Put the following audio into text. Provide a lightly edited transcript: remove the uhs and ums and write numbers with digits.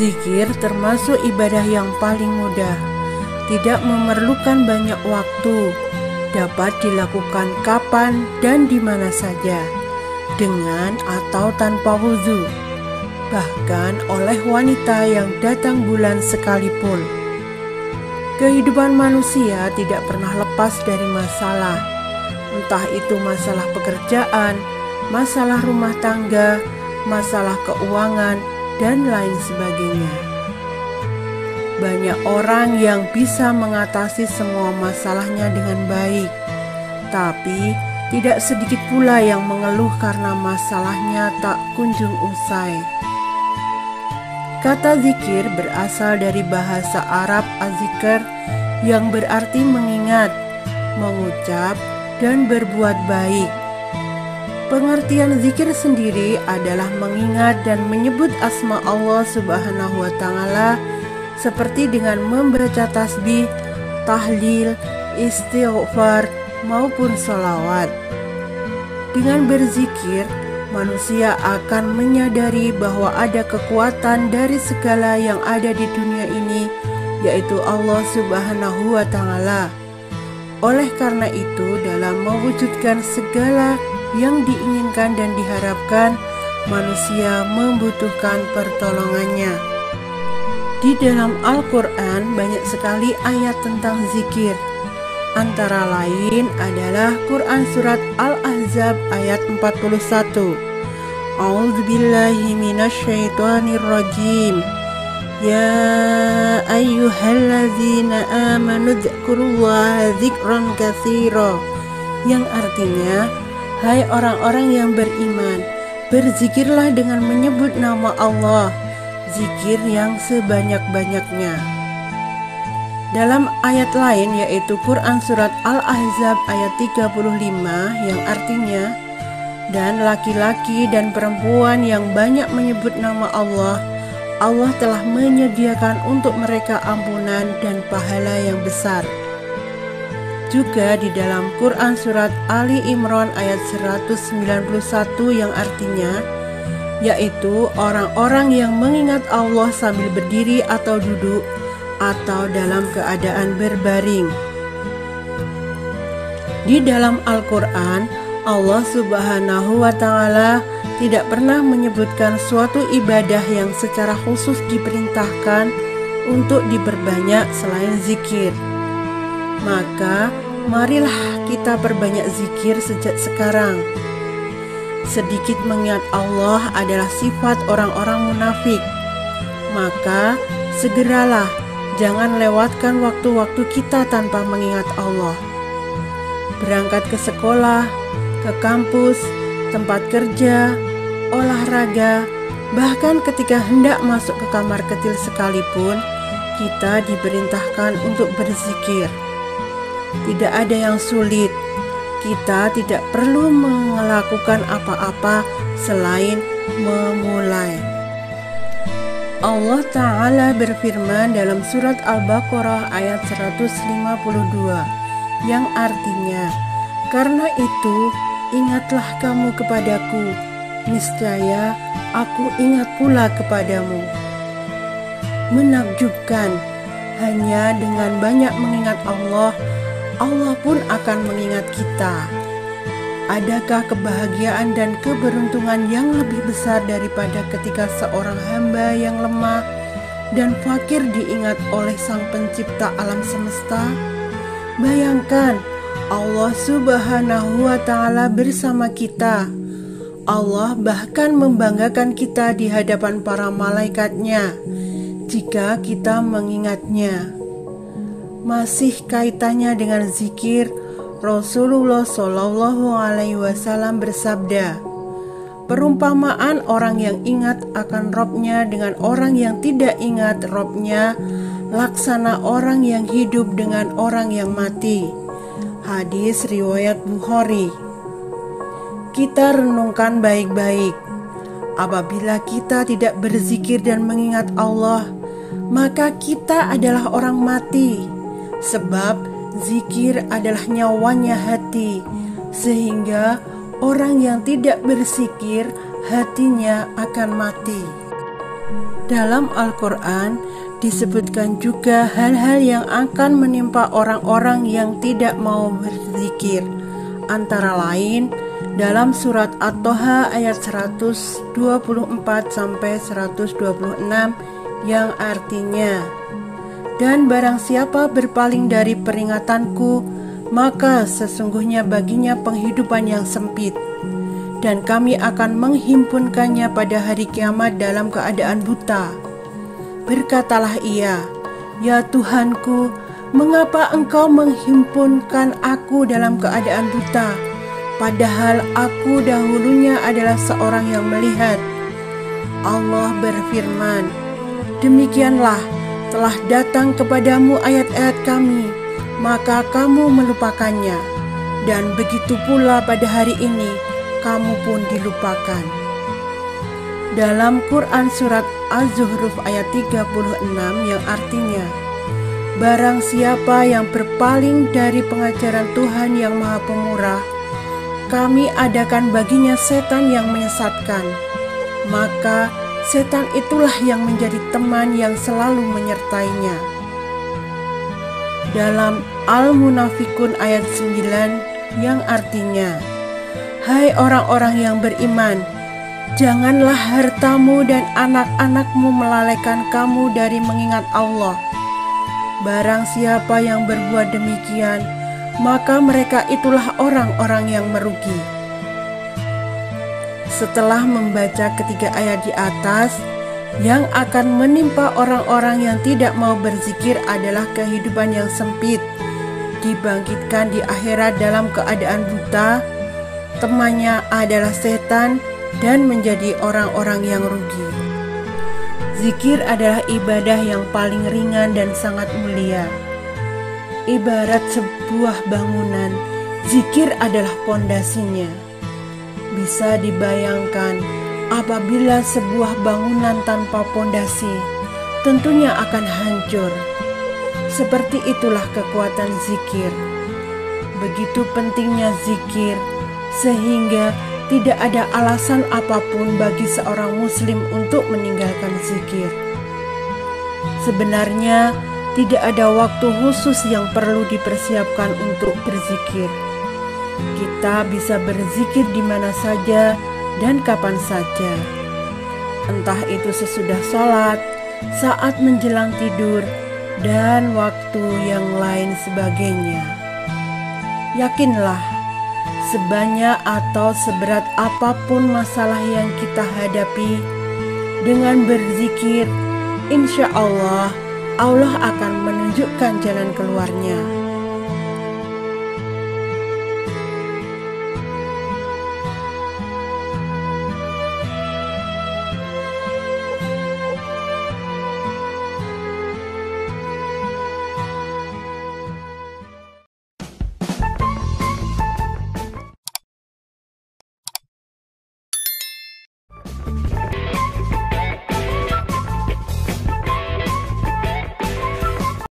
Zikir termasuk ibadah yang paling mudah, tidak memerlukan banyak waktu, dapat dilakukan kapan dan di mana saja, dengan atau tanpa wudu, bahkan oleh wanita yang datang bulan sekalipun. Kehidupan manusia tidak pernah lepas dari masalah, entah itu masalah pekerjaan, masalah rumah tangga, masalah keuangan, dan lain sebagainya. Banyak orang yang bisa mengatasi semua masalahnya dengan baik, tapi tidak sedikit pula yang mengeluh karena masalahnya tak kunjung usai. Kata zikir berasal dari bahasa Arab az-zikr yang berarti mengingat, mengucap, dan berbuat baik. Pengertian zikir sendiri adalah mengingat dan menyebut asma Allah Subhanahu wa Ta'ala seperti dengan membaca tasbih, tahlil, istighfar, maupun sholawat. Dengan berzikir, manusia akan menyadari bahwa ada kekuatan dari segala yang ada di dunia ini, yaitu Allah Subhanahu wa Ta'ala. Oleh karena itu, dalam mewujudkan segala yang diinginkan dan diharapkan, manusia membutuhkan pertolongannya. Di dalam Al-Quran banyak sekali ayat tentang zikir. Antara lain adalah Quran Surat Al-Ahzab ayat 41. A'udzubillahi minasyaitonirrajim. Ya ayyuhalladzina amanu dzkurullaha dzikran katsira. Yang artinya, hai orang-orang yang beriman, berzikirlah dengan menyebut nama Allah, zikir yang sebanyak-banyaknya. Dalam ayat lain yaitu Quran Surat Al-Ahzab ayat 35 yang artinya, dan laki-laki dan perempuan yang banyak menyebut nama Allah, Allah telah menyediakan untuk mereka ampunan dan pahala yang besar. Juga di dalam Quran Surat Ali Imran ayat 191 yang artinya, yaitu orang-orang yang mengingat Allah sambil berdiri atau duduk, atau dalam keadaan berbaring. Di dalam Al-Quran, Allah Subhanahu wa Ta'ala tidak pernah menyebutkan suatu ibadah yang secara khusus diperintahkan untuk diperbanyak selain zikir. Maka, marilah kita perbanyak zikir sejak sekarang. Sedikit mengingat Allah adalah sifat orang-orang munafik. Maka, segeralah, jangan lewatkan waktu-waktu kita tanpa mengingat Allah. Berangkat ke sekolah, ke kampus, tempat kerja, olahraga, bahkan ketika hendak masuk ke kamar kecil sekalipun, kita diperintahkan untuk berzikir. Tidak ada yang sulit. Kita tidak perlu melakukan apa-apa selain memulai. Allah Ta'ala berfirman dalam surat Al-Baqarah ayat 152 yang artinya, karena itu ingatlah kamu kepadaku, niscaya aku ingat pula kepadamu. Menakjubkan, hanya dengan banyak mengingat Allah, Allah pun akan mengingat kita. Adakah kebahagiaan dan keberuntungan yang lebih besar daripada ketika seorang hamba yang lemah dan fakir diingat oleh Sang Pencipta alam semesta? Bayangkan, Allah Subhanahu wa Ta'ala bersama kita. Allah bahkan membanggakan kita di hadapan para malaikatnya jika kita mengingatnya. Masih kaitannya dengan zikir, Rasulullah Shallallahu Alaihi Wasallam bersabda, perumpamaan orang yang ingat akan Robnya dengan orang yang tidak ingat Robnya, laksana orang yang hidup dengan orang yang mati. Hadis riwayat Bukhari. Kita renungkan baik-baik. Apabila kita tidak berzikir dan mengingat Allah, maka kita adalah orang mati. Sebab zikir adalah nyawanya hati, sehingga orang yang tidak berzikir hatinya akan mati. Dalam Al-Quran disebutkan juga hal-hal yang akan menimpa orang-orang yang tidak mau berzikir. Antara lain dalam surat At-Toha ayat 124-126 yang artinya, "Dan barang siapa berpaling dari peringatanku, maka sesungguhnya baginya penghidupan yang sempit, dan kami akan menghimpunkannya pada hari kiamat dalam keadaan buta." Berkatalah ia, "Ya Tuhanku, mengapa Engkau menghimpunkan aku dalam keadaan buta, padahal aku dahulunya adalah seorang yang melihat?" Allah berfirman, "Demikianlah telah datang kepadamu ayat-ayat kami, maka kamu melupakannya, dan begitu pula pada hari ini kamu pun dilupakan." Dalam Quran surat Az-Zuhruf ayat 36 yang artinya, "Barang siapa yang berpaling dari pengajaran Tuhan yang Maha Pemurah, kami adakan baginya setan yang menyesatkan, maka setan itulah yang menjadi teman yang selalu menyertainya." Dalam Al-Munafikun ayat 9 yang artinya, "Hai orang-orang yang beriman, janganlah hartamu dan anak-anakmu melalaikan kamu dari mengingat Allah. Barang siapa yang berbuat demikian, maka mereka itulah orang-orang yang merugi." Setelah membaca ketiga ayat di atas, yang akan menimpa orang-orang yang tidak mau berzikir adalah kehidupan yang sempit, dibangkitkan di akhirat dalam keadaan buta, temannya adalah setan, dan menjadi orang-orang yang rugi. Zikir adalah ibadah yang paling ringan dan sangat mulia. Ibarat sebuah bangunan, zikir adalah pondasinya. Bisa dibayangkan, apabila sebuah bangunan tanpa pondasi, tentunya akan hancur. Seperti itulah kekuatan zikir. Begitu pentingnya zikir, sehingga tidak ada alasan apapun bagi seorang muslim untuk meninggalkan zikir. Sebenarnya tidak ada waktu khusus yang perlu dipersiapkan untuk berzikir. Kita bisa berzikir di mana saja dan kapan saja. Entah itu sesudah sholat, saat menjelang tidur, dan waktu yang lain sebagainya. Yakinlah, sebanyak atau seberat apapun masalah yang kita hadapi, dengan berzikir, insya Allah, Allah akan menunjukkan jalan keluarnya.